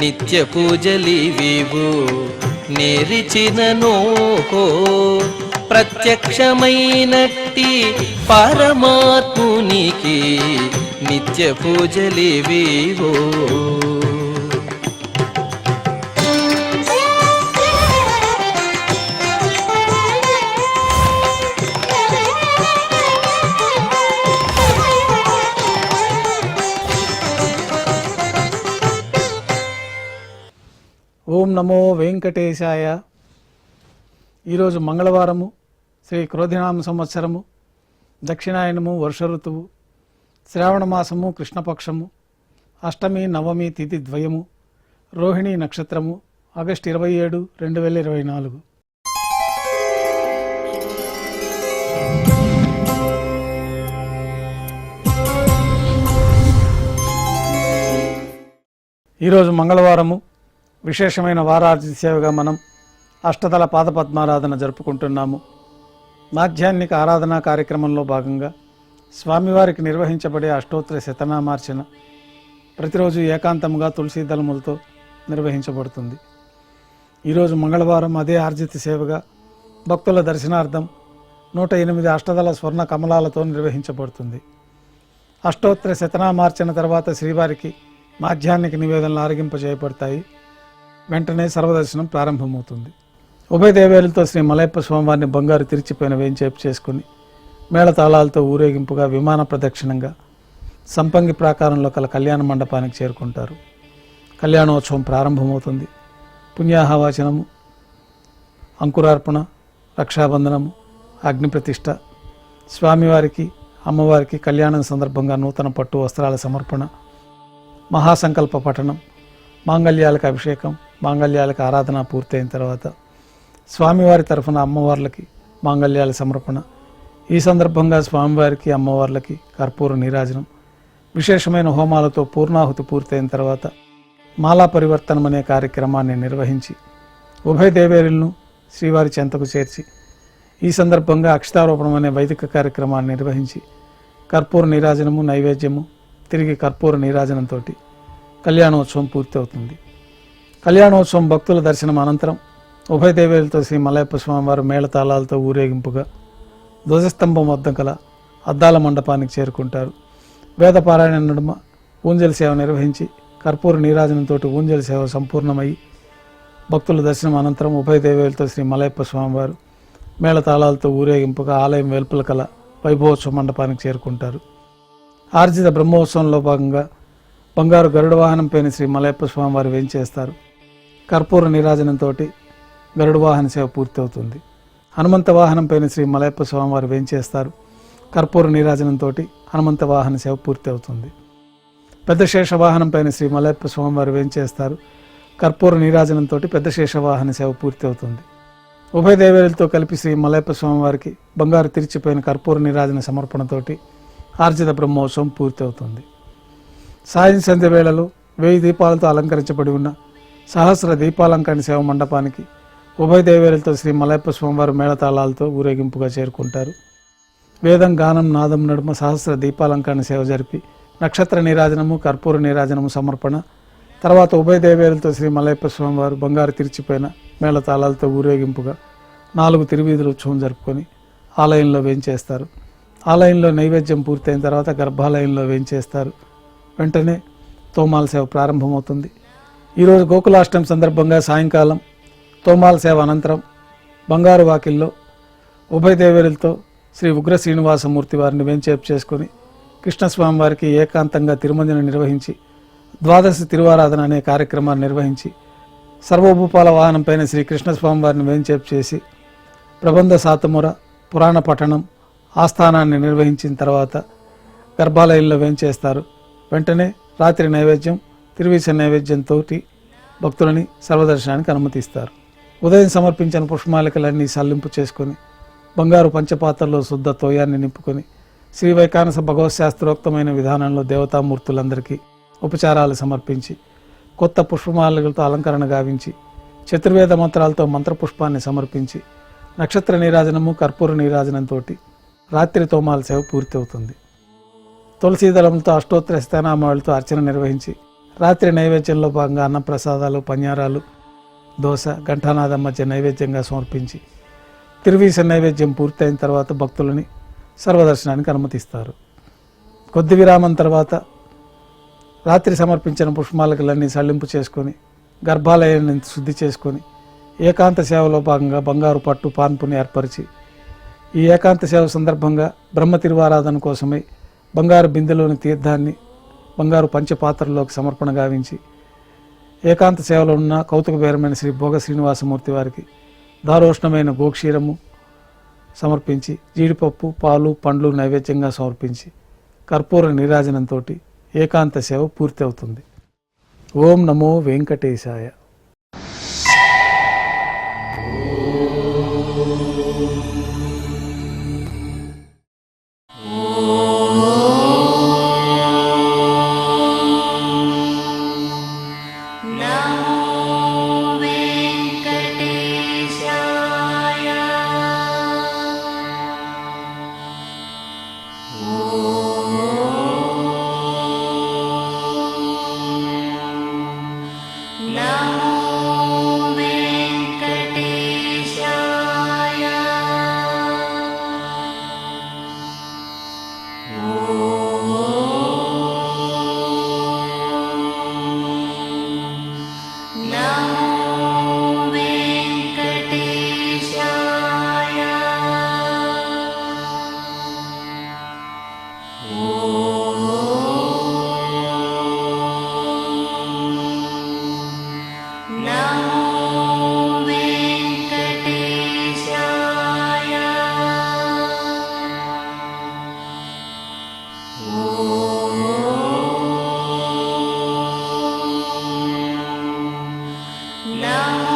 నిత్య పూజలివివు నేరిచిననో ప్రత్యక్షమైనట్టి పరమాత్మునికి నిత్య పూజలివివో. ఓం నమో వెంకటేశాయ. ఈరోజు మంగళవారము, శ్రీ క్రోధినామ సంవత్సరము, దక్షిణాయనము, వర్ష ఋతువు, శ్రావణ మాసము, కృష్ణపక్షము, అష్టమి నవమి తిథి ద్వయము, రోహిణి నక్షత్రము, ఆగస్టు 27, 2024. ఈరోజు మంగళవారము, విశేషమైన వారార్జిత సేవగా మనం అష్టదళ పాదపద్మారాధన జరుపుకుంటున్నాము. మాధ్యాహ్నిక ఆరాధనా కార్యక్రమంలో భాగంగా స్వామివారికి నిర్వహించబడే అష్టోత్తర శతనామార్చన ప్రతిరోజు ఏకాంతంగా తులసి దళములతో నిర్వహించబడుతుంది. ఈరోజు మంగళవారం అదే ఆర్జిత సేవగా భక్తుల దర్శనార్థం 108 అష్టదళ స్వర్ణ కమలాలతో నిర్వహించబడుతుంది. అష్టోత్తర శతనామార్చన తర్వాత శ్రీవారికి మాధ్యాహ్నిక నివేదనలు ఆరగింపజేయబడతాయి. వెంటనే సర్వదర్శనం ప్రారంభమవుతుంది. ఉభయ దేవేరులతో శ్రీ మలయప్ప స్వామివారిని బంగారు తిరిచిపోయిన వేంచేపు చేసుకుని మేళతాళాలతో ఊరేగింపుగా విమాన ప్రదక్షిణంగా సంపంగి ప్రాకారంలో కల కళ్యాణ మండపానికి చేరుకుంటారు. కళ్యాణోత్సవం ప్రారంభమవుతుంది. పుణ్యాహవాచనము, అంకురార్పణ, రక్షాబంధనము, అగ్నిప్రతిష్ఠ, స్వామివారికి అమ్మవారికి కళ్యాణం సందర్భంగా నూతన పట్టు వస్త్రాల సమర్పణ, మహాసంకల్ప పఠనం, మాంగళ్యాలకు అభిషేకం, మాంగళ్యాలకు ఆరాధన పూర్తయిన తర్వాత స్వామివారి తరఫున అమ్మవార్లకి మాంగళ్యాల సమర్పణ. ఈ సందర్భంగా స్వామివారికి అమ్మవార్లకి కర్పూర నీరాజనం, విశేషమైన హోమాలతో పూర్ణాహుతి పూర్తయిన తర్వాత మాలా పరివర్తనం అనే కార్యక్రమాన్ని నిర్వహించి ఉభయ దేవేరులను శ్రీవారి చెంతకు చేర్చి ఈ సందర్భంగా అక్షతారోపణం అనే వైదిక కార్యక్రమాన్ని నిర్వహించి కర్పూర నీరాజనము, నైవేద్యము, తిరిగి కర్పూర నీరాజనంతో కళ్యాణోత్సవం పూర్తి అవుతుంది. కళ్యాణోత్సవం భక్తుల దర్శనం అనంతరం ఉభయ దేవేరులతో శ్రీ మలయప్ప స్వామివారు మేళతాళాలతో ఊరేగింపుగా ధ్వజస్తంభం వద్ద గల అద్దాల మండపానికి చేరుకుంటారు. వేదపారాయణ నడుమ ఊంజల్ సేవ నిర్వహించి కర్పూర నీరాజనంతో ఊంజల్ సేవ సంపూర్ణమయ్యి భక్తుల దర్శనం అనంతరం ఉభయ దేవేరులతో శ్రీ మలయప్ప స్వామివారు మేళతాళాలతో ఊరేగింపుగా ఆలయం వెలుపల కల వైభవోత్సవ మండపానికి చేరుకుంటారు. ఆర్జిత బ్రహ్మోత్సవంలో భాగంగా బంగారు గరుడ వాహనం పైన శ్రీ మలయప్ప స్వామివారు వేంచేస్తారు. కర్పూర నీరాజనంతో గరుడ వాహన సేవ పూర్తి అవుతుంది. హనుమంత వాహనం పైన శ్రీ మలయప్ప స్వామివారు వేంచేస్తారు. కర్పూర నీరాజనంతో హనుమంత వాహన సేవ పూర్తి అవుతుంది. పెద్ద శేష వాహనం పైన శ్రీ మలయప్ప స్వామివారు వేంచేస్తారు. కర్పూర నీరాజనంతో పెద్ద శేష వాహన సేవ పూర్తి అవుతుంది. ఉభయ దేవేరులతో కలిపి శ్రీ మలయప్ప స్వామివారికి బంగారు తిరిచిపోయిన కర్పూర నీరాజన సమర్పణతోటి ఆర్జిత బ్రహ్మోత్సవం పూర్తి అవుతుంది. సాయం సంధ్య వేళలో 1000 దీపాలతో అలంకరించబడి ఉన్న సహస్ర దీపాలంకరణ సేవ మండపానికి ఉభయ దేవేరులతో శ్రీ మలయప్ప స్వామివారు మేళతాళాలతో ఊరేగింపుగా చేరుకుంటారు. వేదం, గానం, నాదం నడుమ సహస్ర దీపాలంకరణ సేవ జరిపి నక్షత్ర నీరాజనము, కర్పూర నీరాజనము సమర్పణ తర్వాత ఉభయ దేవేరులతో శ్రీ మలయప్ప స్వామివారు బంగారు తిరిచిపోయిన మేళతాళాలతో ఊరేగింపుగా 4 తిరువీధుల ఉత్సవం జరుపుకొని ఆలయంలో వేంచేస్తారు. ఆలయంలో నైవేద్యం పూర్తయిన తర్వాత గర్భాలయంలో వేంచేస్తారు. వెంటనే తోమాల సేవ ప్రారంభమవుతుంది. ఈరోజు గోకులాష్టమి సందర్భంగా సాయంకాలం తోమాల సేవ అనంతరం బంగారు వాకిల్లో ఉభయ దేవేరులతో శ్రీ ఉగ్ర శ్రీనివాసమూర్తి వారిని వేంచేపు చేసుకుని కృష్ణస్వామి వారికి ఏకాంతంగా తిరుమంజన నిర్వహించి ద్వాదశి తిరువారాధన అనే కార్యక్రమాన్ని నిర్వహించి సర్వభూపాల వాహనం పైన శ్రీ కృష్ణస్వామి వారిని వేంచేపు చేసి ప్రబంధ సాతముర పురాణ పఠనం ఆస్థానాన్ని నిర్వహించిన తర్వాత గర్భాలయంలో వేంచేస్తారు. వెంటనే రాత్రి నైవేద్యం, తిరువీస నైవేద్యంతో భక్తులని సర్వదర్శనానికి అనుమతిస్తారు. ఉదయం సమర్పించిన పుష్పమాలికలన్నీ సల్లింపు చేసుకొని బంగారు పంచపాత్రలో శుద్ధ తోయాన్ని నింపుకొని శ్రీ వైకానస భగవశాస్త్రోక్తమైన విధానంలో దేవతామూర్తులందరికీ ఉపచారాలు సమర్పించి కొత్త పుష్పమాలికలతో అలంకరణ గావించి చతుర్వేద మంత్రాలతో మంత్రపుష్పాన్ని సమర్పించి నక్షత్ర నీరాజనము, కర్పూర నీరాజనంతో రాత్రి తోమాల సేవ పూర్తి అవుతుంది. తులసీదళంతో అష్టోత్తర స్థానామాలతో అర్చన నిర్వహించి రాత్రి నైవేద్యంలో భాగంగా అన్నప్రసాదాలు, పన్యారాలు, దోశ, ఘంటానాదం మధ్య నైవేద్యంగా సమర్పించి తిరువీస నైవేద్యం పూర్తయిన తర్వాత భక్తులని సర్వదర్శనానికి అనుమతిస్తారు. కొద్ది విరామం తర్వాత రాత్రి సమర్పించిన పుష్పమాలకలన్నీ సళ్లింపు చేసుకొని గర్భాలయాన్ని శుద్ధి చేసుకొని ఏకాంత సేవలో భాగంగా బంగారు పట్టు పాన్పుని ఏర్పరిచి ఈ ఏకాంత సేవ సందర్భంగా బ్రహ్మ తిరువారాధన కోసమై బంగారు బిందెలోని తీర్థాన్ని బంగారు పంచపాత్రలోకి సమర్పణ గావించి ఏకాంత సేవలో ఉన్న కౌతుకబేరమైన శ్రీ భోగ శ్రీనివాసమూర్తి వారికి దారోష్ణమైన గోక్షీరము సమర్పించి జీడిపప్పు, పాలు, పండ్లు నైవేద్యంగా సమర్పించి కర్పూర నీరాజనంతో ఏకాంత సేవ పూర్తి అవుతుంది. ఓం నమో వెంకటేశాయ. Now